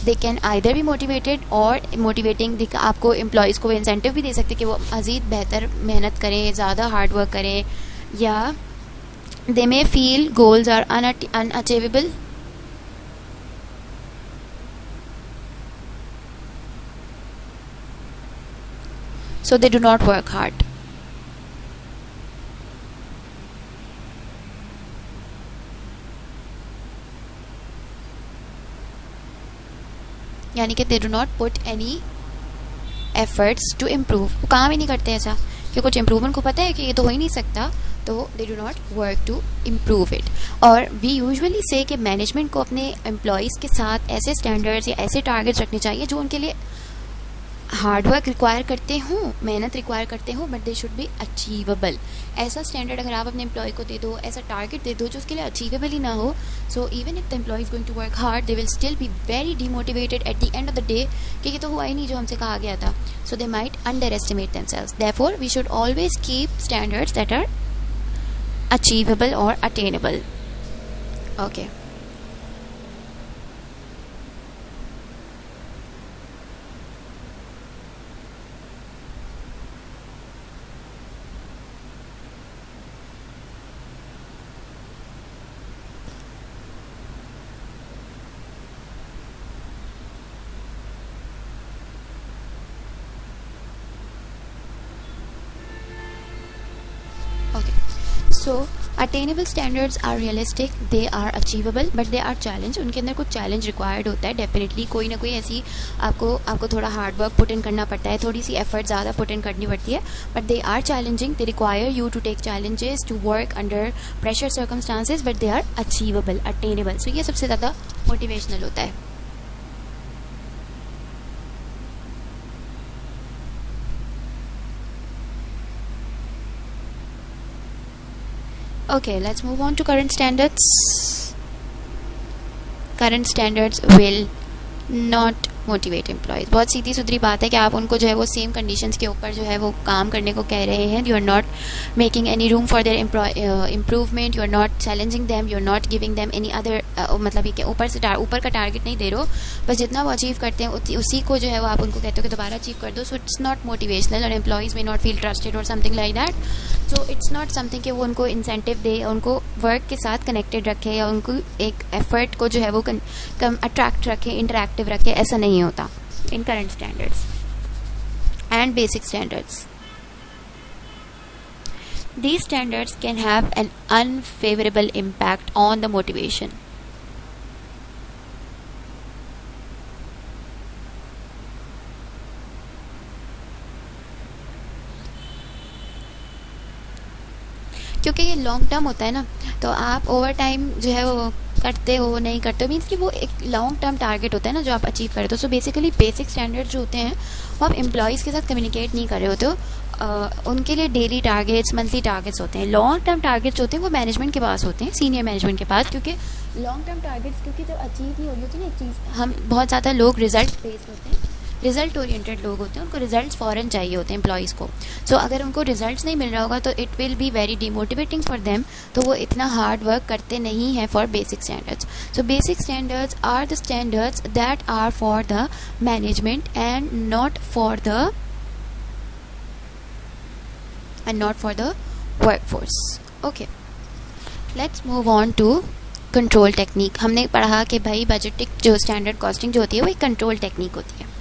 They can either be motivated और मोटिवेटिंग आपको एम्प्लॉयज़ को इंसेंटिव भी दे सकते कि वो मज़ीद बेहतर मेहनत करें, ज़्यादा हार्ड वर्क करें, या they may feel goals are unachievable. So they do not work hard. यानी कि they do not put any efforts to improve. वो काम ही नहीं करते ऐसा कि कुछ इम्प्रूवमेंट को पता है कि ये तो हो ही नहीं सकता, तो they do not work to improve it. और we usually say कि मैनेजमेंट को अपने एम्प्लॉयज़ के साथ ऐसे स्टैंडर्ड्स या ऐसे टारगेट्स रखने चाहिए जो उनके लिए हार्ड वर्क रिक्वायर करते हों, मेहनत रिक्वायर करते हों, but they should be achievable. ऐसा स्टैंडर्ड अगर आप अपने एम्प्लॉय को दे दो, ऐसा टारगेट दे दो जो उसके लिए अचीवेबल ही ना हो, so even if the employ is going to work hard they will still be very demotivated at the end of the day कि ये तो हुआ ही नहीं जो हमसे कहा गया था। So they might underestimate themselves. Therefore we should always keep standards that are achievable और attainable. Okay, so attainable standards are realistic, they are achievable, but they are challenge. उनके अंदर कुछ चैलेंज रिक्वायर्ड होता है definitely, कोई ना कोई ऐसी आपको थोड़ा हार्ड वर्क पुट इन करना पड़ता है, थोड़ी सी एफर्ट ज़्यादा पुट इन करनी पड़ती है, but they are challenging, they require you to take challenges, to work under pressure circumstances, but they are achievable, attainable. So ये सबसे ज़्यादा मोटिवेशनल होता है। Okay, let's move on to current standards. Current standards will not motivate employees. बहुत सीधी सुधरी बात है कि आप उनको जो है वो सेम कंडीशंस के ऊपर जो है वो काम करने को कह रहे हैं। You are not making any room for their improvement, you are not challenging them, you are not giving them any other, मतलब ये ऊपर का टारगेट नहीं दे रहे हो, बस जितना वो अचीव करते हैं उसी को जो है वो आप उनको कहते हो कि दोबारा अचीव कर दो। सो इट्स नॉट मोटिवेशनल और एम्प्लॉयज़ में नॉट फील ट्रस्टेड और something like that. So it's not something कि वो उनको इंसेंटिव दे, उनको वर्क के साथ कनेक्टेड रखे या उनको एक एफर्ट को जो है वो अट्रैक्ट रखे, इंटरैक्टिव रखे, ऐसा नहीं होता in current standards and basic standards. These standards can have an unfavorable impact on the motivation. क्योंकि ये लॉन्ग टर्म होता है ना, तो आप ओवर टाइम जो है वो करते हो नहीं करते हो, मीन्स कि वो एक लॉन्ग टर्म टारगेट होता है ना जो आप अचीव करते हो। सो बेसिकली बेसिक स्टैंडर्ड जो होते हैं वो आप एम्प्लॉयज़ के साथ कम्युनिकेट नहीं कर रहे होते हो, उनके लिए डेली टारगेट्स, मंथली टारगेट्स होते हैं। लॉन्ग टर्म टारगेट्स होते हैं वो मैनेजमेंट के पास होते हैं, सीनियर मैनेजमेंट के पास, क्योंकि लॉन्ग टर्म टारगेट्स क्योंकि जब अचीव नहीं हो रही होती ना एक चीज़, हम बहुत ज़्यादा लोग रिजल्ट बेस्ड होते हैं, रिजल्ट ओरिएंटेड लोग होते हैं, उनको रिजल्ट्स फ़ौरन चाहिए होते हैं एम्प्लॉयज़ को। सो अगर उनको रिजल्ट्स नहीं मिल रहा होगा तो it will be very demotivating for them, तो वो इतना हार्ड वर्क करते नहीं हैं for basic standards. So basic standards are the standards that are for the management and not for the workforce. Okay, let's move on to control technique. हमने पढ़ा कि भाई बजटिंग जो स्टैंडर्ड कॉस्टिंग जो होती है वो एक कंट्रोल टेक्निक होती है।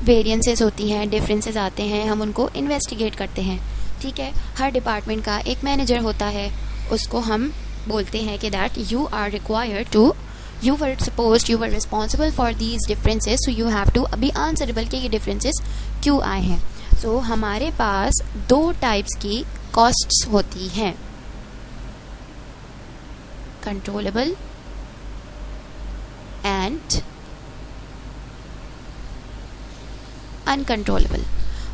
वेरिएंसेस होती हैं, डिफरेंसेस आते हैं, हम उनको इन्वेस्टिगेट करते हैं। ठीक है, हर डिपार्टमेंट का एक मैनेजर होता है, उसको हम बोलते हैं कि that you are required to, you were supposed, you were responsible for these differences, so you have to be answerable कि ये differences क्यों आए हैं। so हमारे पास दो टाइप्स की कॉस्ट्स होती हैं, controllable and uncontrollable.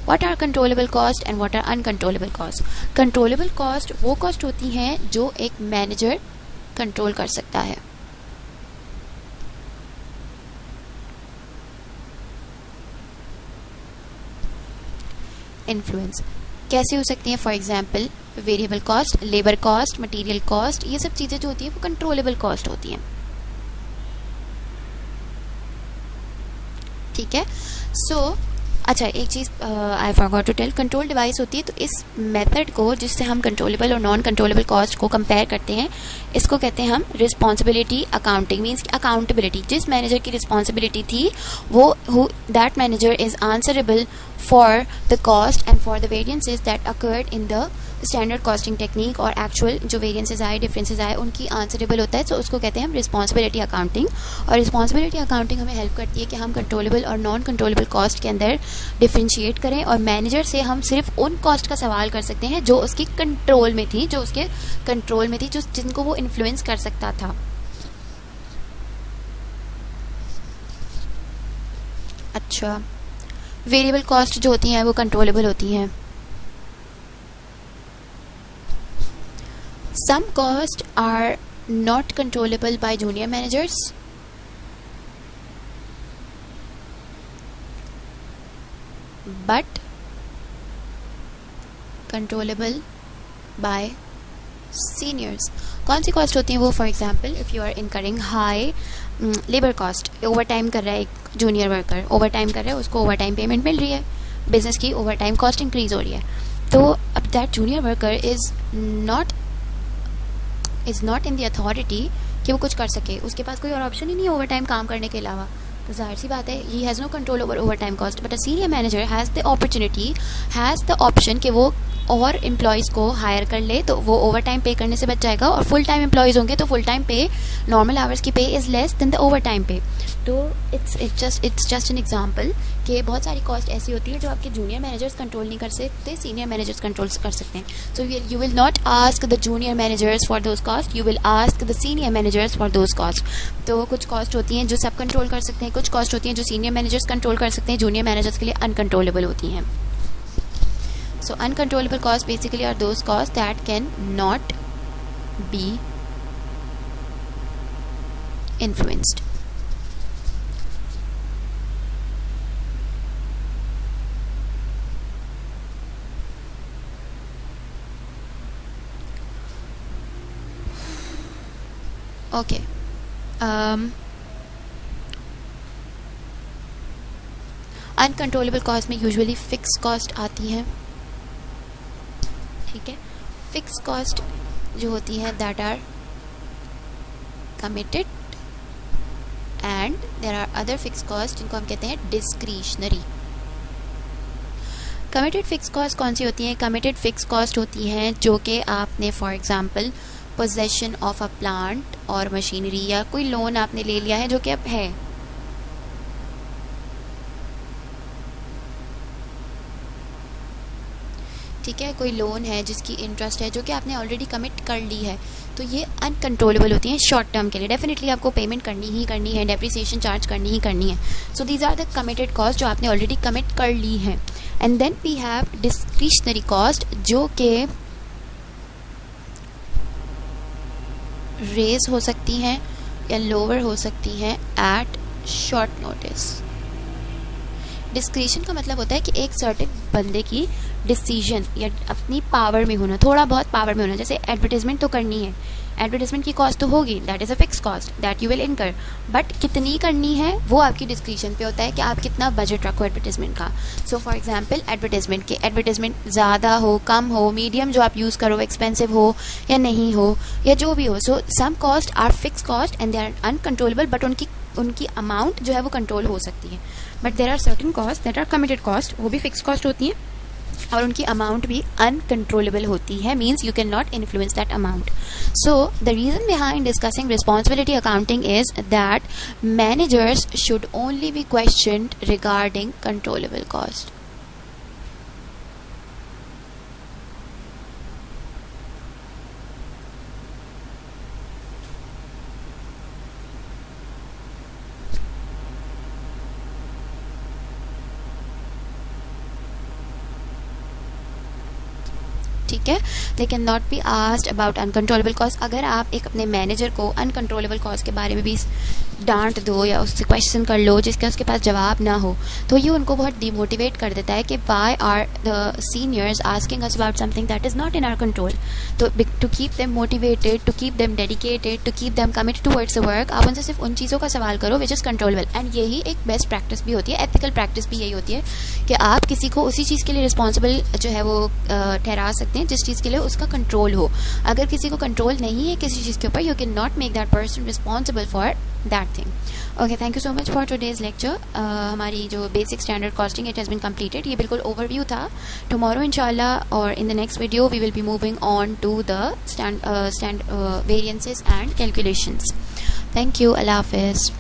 What are controllable cost and what are uncontrollable cost? Controllable cost वो कॉस्ट होती हैं जो एक मैनेजर कंट्रोल कर सकता है। इन्फ्लुएंस कैसे हो सकती हैं? For example variable cost, labour cost, material cost, ये सब चीज़ें जो होती हैं वो कंट्रोलेबल कॉस्ट होती हैं। ठीक है, सो अच्छा एक चीज़ I forgot to tell, control device होती है, तो इस मेथड को जिससे हम कंट्रोलेबल और नॉन कंट्रोलेबल कॉस्ट को कंपेयर करते हैं, इसको कहते हैं हम रिस्पॉन्सिबिलिटी अकाउंटिंग। मीन्स अकाउंटेबिलिटी, जिस मैनेजर की रिस्पॉन्सिबिलिटी थी वो that manager is answerable for the cost and for the variances that occurred in the standard costing technique और एक्चुअल जो वेरिएंसेस आए, डिफरेंसेस आए, उनकी आंसरेबल होता है। तो उसको कहते हैं हम रिस्पॉन्सिबिलिटी अकाउंटिंग। और रिस्पॉन्सिबिलिटी अकाउंटिंग हमें हेल्प करती है कि हम कंट्रोलेबल और नॉन कंट्रोलेबल कॉस्ट के अंदर डिफ्रेंशिएट करें, और मैनेजर से हम सिर्फ उन कॉस्ट का सवाल कर सकते हैं जो उसकी कंट्रोल में थी, जो उसके कंट्रोल में थी, जो जिनको वो इन्फ्लुएंस कर सकता था। अच्छा, वेरिएबल कॉस्ट जो होती हैं वो कंट्रोलेबल होती हैं। Some costs are not controllable by junior managers, but controllable by seniors. कौन सी कॉस्ट होती हैं वो? For example, if you are incurring high labour cost, overtime कर रहा है एक जूनियर वर्कर, ओवर टाइम कर रहा है, उसको ओवर टाइम पेमेंट मिल रही है, बिजनेस की ओवर टाइम कॉस्ट इंक्रीज हो रही है, तो अब that junior worker is not in the authority कि वो कुछ कर सके, उसके पास कोई और ऑप्शन ही नहीं है ओवर टाइम काम करने के अलावा। तो जाहिर सी बात है, he has no control overtime cost, but a senior manager has the opportunity, has the option कि वो और एम्प्लॉयज़ को हायर कर ले, तो वो ओवर टाइम पे करने से बच जाएगा। और फुल टाइम एम्प्लॉयज़ होंगे तो फुल टाइम पे, नॉर्मल आवर्स की पे is less than the over time पे। तो इट्स जस्ट एन एग्जाम्पल कि बहुत सारी कॉस्ट ऐसी होती है जो आपके जूनियर मैनेजर्स कंट्रोल नहीं कर सकते, सीनियर मैनेजर्स कंट्रोल कर सकते हैं। So you will not ask the junior managers for those cost, you will ask the senior managers for those cost. तो कुछ कॉस्ट होती हैं जो सब कंट्रोल कर सकते हैं, कुछ कॉस्ट होती हैं जो सीनियर मैनेजर्स कंट्रोल कर सकते हैं, जूनियर मैनेजर्स के लिए अनकंट्रोलेबल होती हैं। So uncontrollable costs basically are those costs that can not be influenced. Okay. Uncontrollable cost में usually fixed cost आती हैं, ठीक है। फिक्स कॉस्ट जो होती है that are committed, and there are other fix cost जिनको हम कहते हैं डिस्क्रिशनरी। कमिटेड फिक्स कॉस्ट कौन सी होती हैं? कमिटेड फिक्स कॉस्ट होती हैं जो कि आपने for example possession of a plant और मशीनरी, या कोई लोन आपने ले लिया है जो कि अब है, ठीक है, कोई लोन है जिसकी इंटरेस्ट है जो कि आपने ऑलरेडी कमिट कर ली है, तो ये अनकंट्रोलेबल होती हैं शॉर्ट टर्म के लिए। डेफिनेटली आपको पेमेंट करनी ही करनी है, डेप्रिसिएशन चार्ज करनी ही करनी है। So these are the committed cost जो आपने ऑलरेडी कमिट कर ली है। And then we have discretionary cost जो कि रेज हो सकती हैं या लोअर हो सकती हैं एट शॉर्ट नोटिस। डिस्क्रिशन का मतलब होता है कि एक सर्टेन बंदे की डिसीजन या अपनी पावर में होना, थोड़ा बहुत पावर में होना। जैसे एडवर्टाइजमेंट तो करनी है, एडवर्टाइजमेंट की कॉस्ट तो होगी, that is a fix cost that you will इनकर, बट कितनी करनी है वो आपकी डिस्क्रिशन पे होता है कि आप कितना बजट रखो एडवर्टाइजमेंट का। सो फॉर एग्जांपल एडवर्टाइजमेंट ज़्यादा हो, कम हो, मीडियम जो आप यूज़ करो, एक्सपेंसिव हो या नहीं हो, या जो भी हो। So some cost are fix cost and they are uncontrollable, but उनकी अमाउंट जो है वो कंट्रोल हो सकती है। But there are certain cost that are committed cost, वो भी फिक्स कॉस्ट होती हैं और उनकी अमाउंट भी अनकंट्रोलेबल होती है, means you can not influence that amount. So the reason behind discussing responsibility accounting is that managers should only be questioned regarding controllable cost. ठीक है, they can not be asked about uncontrollable cost. अगर आप एक अपने manager को uncontrollable cost के बारे में भी डांट दो या उससे क्वेश्चन कर लो जिसका उसके पास जवाब ना हो, तो ये उनको बहुत डिमोटिवेट कर देता है कि why are the seniors asking us about something that is not in our control. तो to keep them motivated, to keep them dedicated, to keep them committed towards the work, आप उनसे सिर्फ उन चीज़ों का सवाल करो विच इज़ कंट्रोलेबल। एंड यही एक बेस्ट प्रैक्टिस भी होती है, एथिकल प्रैक्टिस भी यही होती है कि आप किसी को उसी चीज़ के लिए रिस्पॉन्सिबल जो है वो ठहरा सकते हैं जिस चीज़ के लिए उसका कंट्रोल हो। अगर किसी को कंट्रोल नहीं है किसी चीज़ के ऊपर, you can not make that person responsible for that thing. Okay, thank you so much for today's lecture. हमारी जो basic standard costing it has been completed. ये बिल्कुल ओवरव्यू था. टुमारो इंशाल्लाह और in the next video we will be moving on to the variances and calculations. Thank you. अल्लाह हाफिज़.